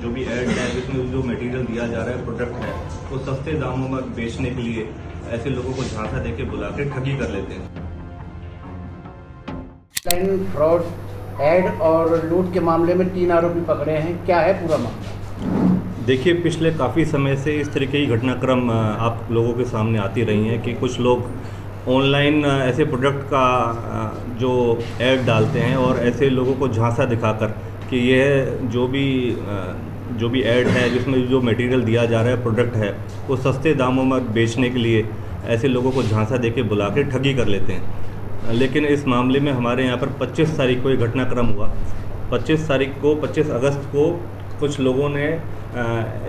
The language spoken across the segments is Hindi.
जो भी ऐड है जिसमें जो मटेरियल दिया जा रहा है, प्रोडक्ट है, वो सस्ते दामों में बेचने के लिए ऐसे लोगों को झांसा देके बुला के ठगी कर लेते हैं। ऑनलाइन फ्रॉड, ऐड और लूट के मामले में 3 आरोपी पकड़े हैं। क्या है पूरा मामला? देखिए, पिछले काफ़ी समय से इस तरीके की घटनाक्रम आप लोगों के सामने आती रही हैं कि कुछ लोग ऑनलाइन ऐसे प्रोडक्ट का जो ऐड डालते हैं और ऐसे लोगों को झांसा दिखाकर कि यह जो भी ऐड है जिसमें जो मटेरियल दिया जा रहा है, प्रोडक्ट है, वो सस्ते दामों में बेचने के लिए ऐसे लोगों को झांसा देके बुला के ठगी कर लेते हैं। लेकिन इस मामले में हमारे यहाँ पर 25 तारीख को एक घटनाक्रम हुआ। 25 अगस्त को कुछ लोगों ने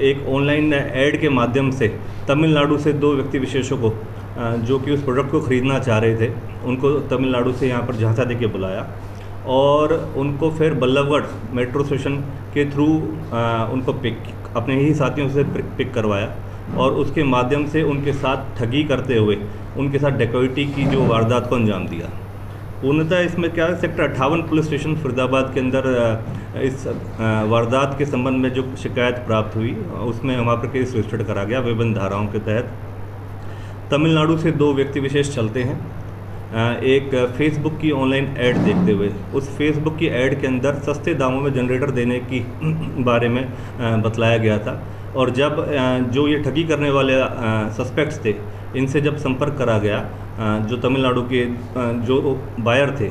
एक ऑनलाइन ऐड के माध्यम से तमिलनाडु से 2 व्यक्ति विशेषों को जो कि उस प्रोडक्ट को ख़रीदना चाह रहे थे, उनको तमिलनाडु से यहाँ पर झांसा देके बुलाया और उनको फिर बल्लभगढ़ मेट्रो स्टेशन के थ्रू उनको अपने ही साथियों से पिक करवाया और उसके माध्यम से उनके साथ ठगी करते हुए उनके साथ डकैती की जो वारदात को अंजाम दिया। पूर्णतः इसमें क्या है, सेक्टर 58 पुलिस स्टेशन फरीदाबाद के अंदर इस वारदात के संबंध में जो शिकायत प्राप्त हुई उसमें हमारे पर केस रजिस्टर्ड करा गया। विभिन्न धाराओं के तहत तमिलनाडु से 2 व्यक्ति विशेष चलते हैं। एक फेसबुक की ऑनलाइन ऐड देखते हुए उस फेसबुक की ऐड के अंदर सस्ते दामों में जनरेटर देने की बारे में बतलाया गया था और जब जो ये ठगी करने वाले सस्पेक्ट्स थे, इनसे जब संपर्क करा गया, जो तमिलनाडु के जो बायर थे,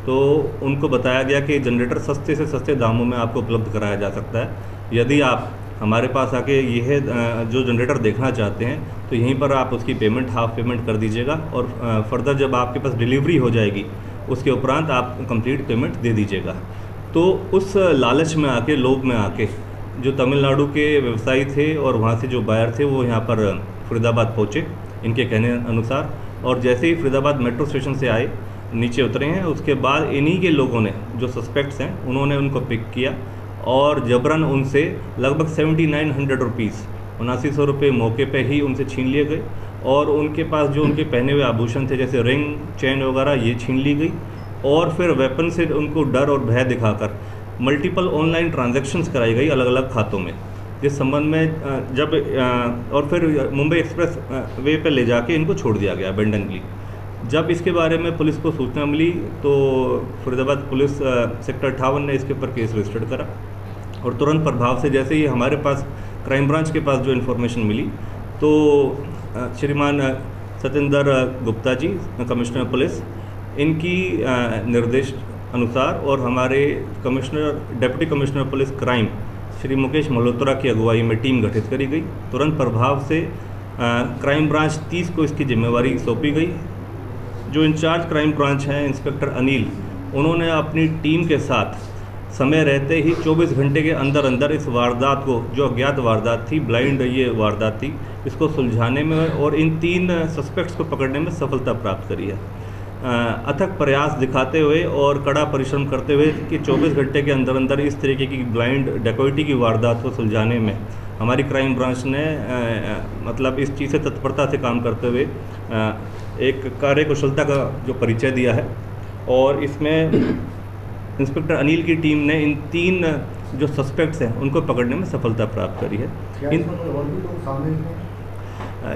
तो उनको बताया गया कि जनरेटर सस्ते से सस्ते दामों में आपको उपलब्ध कराया जा सकता है। यदि आप हमारे पास आके यह जो जनरेटर देखना चाहते हैं तो यहीं पर आप उसकी पेमेंट हाफ पेमेंट कर दीजिएगा और फर्दर जब आपके पास डिलीवरी हो जाएगी उसके उपरांत आप कंप्लीट पेमेंट दे दीजिएगा। तो उस लालच में आके, लोभ में आके जो तमिलनाडु के व्यवसायी थे और वहाँ से जो बायर थे वो यहाँ पर फरीदाबाद पहुँचे इनके कहने अनुसार, और जैसे ही फरीदाबाद मेट्रो स्टेशन से आए, नीचे उतरे हैं, उसके बाद इन्हीं के लोगों ने, जो सस्पेक्ट्स हैं, उन्होंने उनको पिक किया और जबरन उनसे लगभग 7900 रुपीज़, 7900 रुपये मौके पे ही उनसे छीन लिए गए और उनके पास जो उनके पहने हुए आभूषण थे जैसे रिंग, चेन वगैरह, ये छीन ली गई और फिर वेपन से उनको डर और भय दिखाकर मल्टीपल ऑनलाइन ट्रांजैक्शंस कराई गई अलग अलग खातों में, जिस संबंध में जब और फिर मुंबई एक्सप्रेस वे पे ले जाके इनको छोड़ दिया गया अबेंडनली। जब इसके बारे में पुलिस को सूचना मिली तो फरीदाबाद पुलिस सेक्टर 58 ने इसके ऊपर केस रजिस्टर्ड करा और तुरंत प्रभाव से जैसे ही हमारे पास क्राइम ब्रांच के पास जो इन्फॉर्मेशन मिली तो श्रीमान सत्येंद्र गुप्ता जी, कमिश्नर पुलिस, इनकी निर्देश अनुसार और हमारे deputy commissioner police crime Shri Mukesh Malhotra की अगुवाई में टीम गठित करी गई। तुरंत प्रभाव से क्राइम ब्रांच 30 को इसकी जिम्मेवारी सौंपी गई। जो इंचार्ज क्राइम ब्रांच हैं इंस्पेक्टर अनिल, उन्होंने अपनी टीम के साथ समय रहते ही 24 घंटे के अंदर अंदर इस वारदात को, जो अज्ञात वारदात थी, ब्लाइंड ये वारदात थी, इसको सुलझाने में और इन 3 सस्पेक्ट्स को पकड़ने में सफलता प्राप्त करी है। अथक प्रयास दिखाते हुए और कड़ा परिश्रम करते हुए कि 24 घंटे के अंदर अंदर इस तरीके की ब्लाइंड डकैती की वारदात को सुलझाने में हमारी क्राइम ब्रांच ने मतलब इस चीज़ से तत्परता से काम करते हुए एक कार्यकुशलता का जो परिचय दिया है और इसमें इंस्पेक्टर अनिल की टीम ने इन 3 जो सस्पेक्ट्स हैं उनको पकड़ने में सफलता प्राप्त करी है।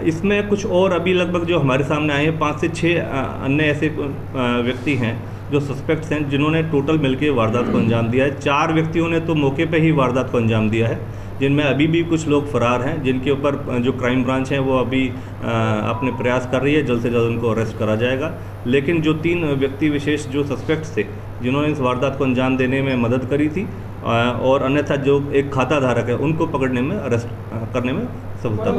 इसमें कुछ और अभी लगभग जो हमारे सामने आए हैं 5 से 6 अन्य ऐसे व्यक्ति हैं जो सस्पेक्ट्स हैं जिन्होंने टोटल मिलकर वारदात को अंजाम दिया है। 4 व्यक्तियों ने तो मौके पे ही वारदात को अंजाम दिया है, जिनमें अभी भी कुछ लोग फरार हैं, जिनके ऊपर जो क्राइम ब्रांच है वो अभी अपने प्रयास कर रही है, जल्द से जल्द उनको अरेस्ट करा जाएगा। लेकिन जो 3 व्यक्ति विशेष जो सस्पेक्ट्स थे जिन्होंने इस वारदात को अंजाम देने में मदद करी थी और अन्यथा जो एक खाता धारक है उनको पकड़ने में, अरेस्ट करने में सफलता।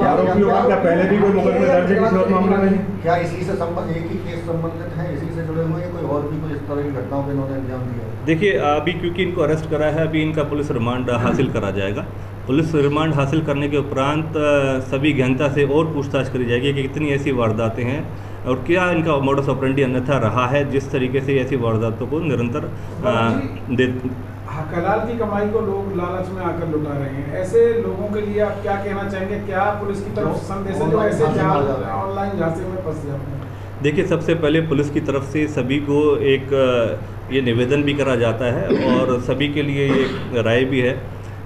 पहले भी कोई मुकदमे दर्ज है किसी और मामले में? क्या इसी से एक ही केस संबंधित है, इसी से जुड़े हुए हैं, कोई और भी कोई इस तरह की घटनाओं पे इन्होंने अंजाम दिया? देखिए, अभी क्योंकि इनको अरेस्ट करा है, अभी इनका पुलिस रिमांड हासिल करा जाएगा। पुलिस रिमांड हासिल करने के उपरांत सभी गहनता से और पूछताछ करी जाएगी कि कितनी ऐसी वारदातें हैं और क्या इनका मोडस ऑपरेंडी अन्यथा रहा है जिस तरीके से ऐसी वारदातों को निरंतर हलाल की कमाई को लोग लालच में आकर लुटा रहे हैं। ऐसे लोगों के लिए आप क्या कहना चाहेंगे? क्या पुलिस की तरफ संदेश है जो ऐसे ऑनलाइन झांसे में फंस जाते हैं? देखिए, सबसे पहले पुलिस की तरफ से सभी को एक ये निवेदन भी करा जाता है और सभी के लिए ये राय भी है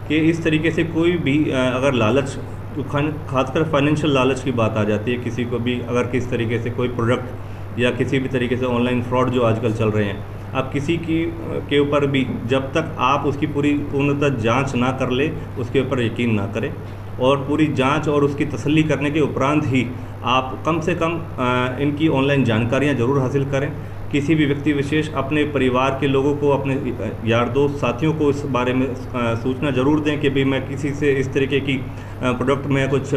कि इस तरीके से कोई भी अगर लालच, तो खासकर फाइनेंशियल लालच की बात आ जाती है, किसी को भी अगर किस तरीके से कोई प्रोडक्ट या किसी भी तरीके से ऑनलाइन फ्रॉड जो आजकल चल रहे हैं, आप किसी के ऊपर भी जब तक आप उसकी पूर्णतः जांच ना कर ले उसके ऊपर यकीन ना करें, और पूरी जांच और उसकी तसल्ली करने के उपरांत ही आप कम से कम इनकी ऑनलाइन जानकारियां ज़रूर हासिल करें। किसी भी व्यक्ति विशेष अपने परिवार के लोगों को, अपने यार दोस्त साथियों को इस बारे में सूचना ज़रूर दें कि भाई मैं किसी से इस तरीके की प्रोडक्ट में कुछ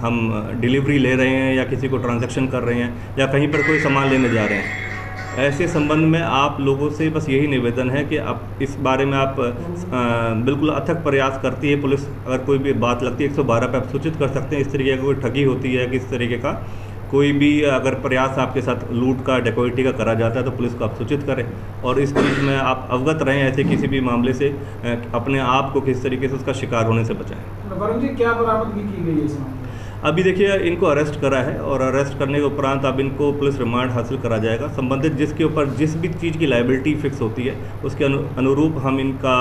हम डिलीवरी ले रहे हैं या किसी को ट्रांजैक्शन कर रहे हैं या कहीं पर कोई सामान लेने जा रहे हैं। ऐसे संबंध में आप लोगों से बस यही निवेदन है कि आप इस बारे में आप बिल्कुल अथक प्रयास करती है पुलिस। अगर कोई भी बात लगती है 112 पे आप सूचित कर सकते हैं। इस तरीके की कोई ठगी होती है, किस तरीके का कोई भी अगर प्रयास आपके साथ लूट का, डकैती का करा जाता है तो पुलिस को आप सूचित करें, और इस चीज़ में आप अवगत रहें ऐसे किसी भी मामले से, अपने आप को किस तरीके से उसका शिकार होने से बचाएं। वरुण जी, क्या बरामदगी की गई है इस मामले में? अभी देखिए, इनको अरेस्ट करा है और अरेस्ट करने के उपरांत अब इनको पुलिस रिमांड हासिल करा जाएगा। संबंधित जिसके ऊपर जिस भी चीज़ की लायबिलिटी फिक्स होती है उसके अनुरूप हम इनका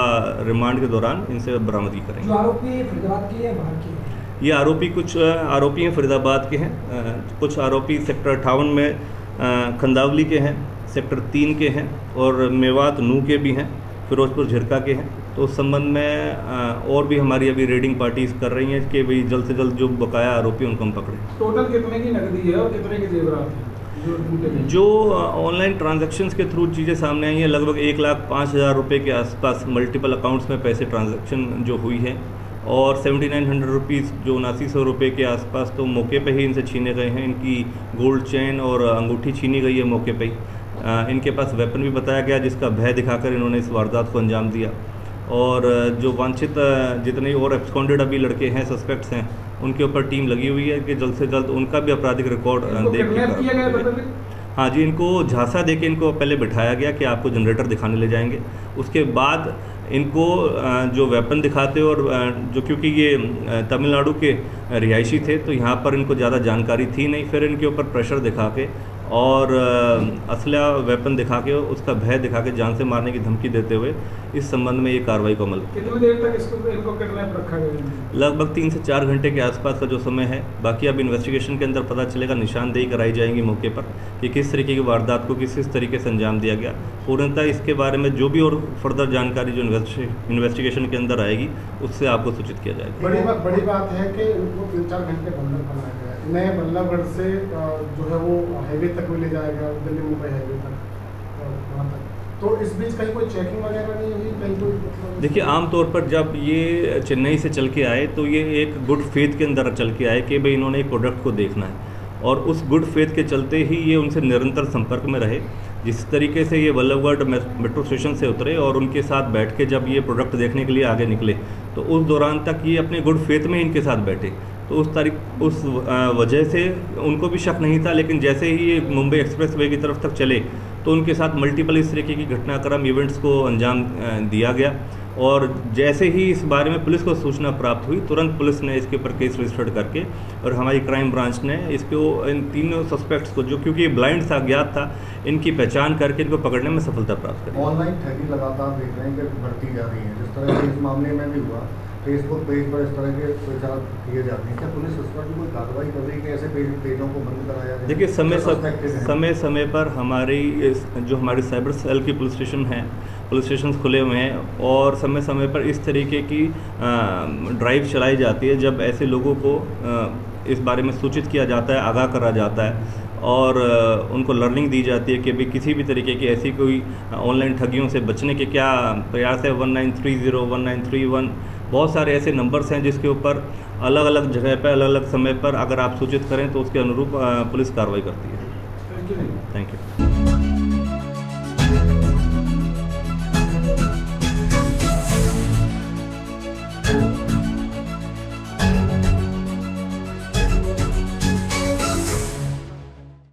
रिमांड के दौरान इनसे बरामदगी करेंगे। जो आरोपी फरीदाबाद के हैं, बाहर के हैं? ये आरोपी कुछ आरोपी हैं फरीदाबाद के हैं, कुछ आरोपी सेक्टर 58 में खंदावली के हैं, सेक्टर 3 के हैं और मेवात नू के भी हैं, फिरोजपुर झिरका के हैं। तो उस संबंध में और भी हमारी अभी रेडिंग पार्टीज कर रही हैं कि भाई जल्द से जल्द जो बकाया आरोपी उनको हम पकड़ें। टोटल कितने की नकदी है और कितने के जेवरात हैं जो ऑनलाइन ट्रांजैक्शंस के थ्रू चीज़ें सामने आई हैं? लगभग 1,05,000 रुपये के आसपास मल्टीपल अकाउंट्स में पैसे ट्रांजैक्शन जो हुई है, और 7900 रुपीज़ जो 7900 रुपये के आसपास तो मौके पे ही इनसे छीने गए हैं। इनकी गोल्ड चेन और अंगूठी छीनी गई है मौके पे ही। इनके पास वेपन भी बताया गया जिसका भय दिखाकर इन्होंने इस वारदात को अंजाम दिया। और जो वांछित जितने और एब्सकॉन्डेड अभी लड़के हैं, सस्पेक्ट्स हैं, उनके ऊपर टीम लगी हुई है कि जल्द से जल्द उनका भी आपराधिक रिकॉर्ड देख के। हाँ जी, इनको झांसा देके इनको पहले बिठाया गया कि आपको जनरेटर दिखाने ले जाएंगे। उसके बाद इनको जो वेपन दिखाते और जो, क्योंकि ये तमिलनाडु के रिहायशी थे तो यहाँ पर इनको ज़्यादा जानकारी थी नहीं, फिर इनके ऊपर प्रेशर दिखा के और असला वेपन दिखा के उसका भय दिखा के जान से मारने की धमकी देते हुए इस संबंध में ये कार्रवाई को अमल। कितनी देर तक इनको किडनैप रखा गया? लगभग 3 से 4 घंटे के आसपास का जो समय है। बाकी अब इन्वेस्टिगेशन के अंदर पता चलेगा, निशानदेही कराई जाएंगी मौके पर कि किस तरीके की वारदात को किस तरीके से अंजाम दिया गया। पूर्णतः इसके बारे में जो भी और फर्दर जानकारी जो इन्वेस्टिगेशन के अंदर आएगी उससे आपको सूचित किया जाएगा। बड़ी बात है कि उनको 3-4 घंटे बंधक बनाया गया है। नए बल्लभगढ़ से जो है वो हाईवे तक भी ले जाएगा, दिल्ली मुंबई हाईवे तक, वहाँ तक। तो इस बीच कहीं कोई चेकिंग वगैरह नहीं हुई? कहीं कोई देखिए, आमतौर पर जब ये चेन्नई से चल के आए तो ये एक गुड फेथ के अंदर चल के आए कि भाई इन्होंने एक प्रोडक्ट को देखना है, और उस गुड फेथ के चलते ही ये उनसे निरंतर संपर्क में रहे। जिस तरीके से ये बल्लभगढ़ मेट्रो स्टेशन से उतरे और उनके साथ बैठ के जब ये प्रोडक्ट देखने के लिए आगे निकले तो उस दौरान तक ये अपने गुड फेथ में इनके साथ बैठे। तो उस वजह से उनको भी शक नहीं था, लेकिन जैसे ही ये मुंबई एक्सप्रेस वे की तरफ तक चले तो उनके साथ मल्टीपल इस तरीके की घटनाक्रम इवेंट्स को अंजाम दिया गया। और जैसे ही इस बारे में पुलिस को सूचना प्राप्त हुई, तुरंत पुलिस ने इसके ऊपर केस रजिस्टर्ड करके और हमारी क्राइम ब्रांच ने इसको, इन तीनों सस्पेक्ट्स को, जो क्योंकि ब्लाइंड था, ज्ञात था, इनकी पहचान करके इनको पकड़ने में सफलता प्राप्त करी। ऑनलाइन ठगी लगातार देख रहे हैं कि बढ़ती जा रही है, जिस तरह से इस मामले में भी हुआ, फेसबुक पेज पर इस तरह के प्रचार किए जाते हैं। क्या पुलिस इस पर भी कोई कार्रवाई कर रही है कि ऐसे पेजों को बंद कराया जाए? देखिए, समय पर जो हमारी साइबर सेल की पुलिस स्टेशन खुले हुए हैं और समय समय पर इस तरीके की ड्राइव चलाई जाती है जब ऐसे लोगों को इस बारे में सूचित किया जाता है, आगाह करा जाता है और उनको लर्निंग दी जाती है कि भाई किसी भी तरीके की ऐसी कोई ऑनलाइन ठगियों से बचने के क्या प्रयास है। 1930, 1931, बहुत सारे ऐसे नंबर्स हैं जिसके ऊपर अलग अलग जगह पर अलग अलग समय पर अगर आप सूचित करें तो उसके अनुरूप पुलिस कार्रवाई करती है। Thank you. Thank you.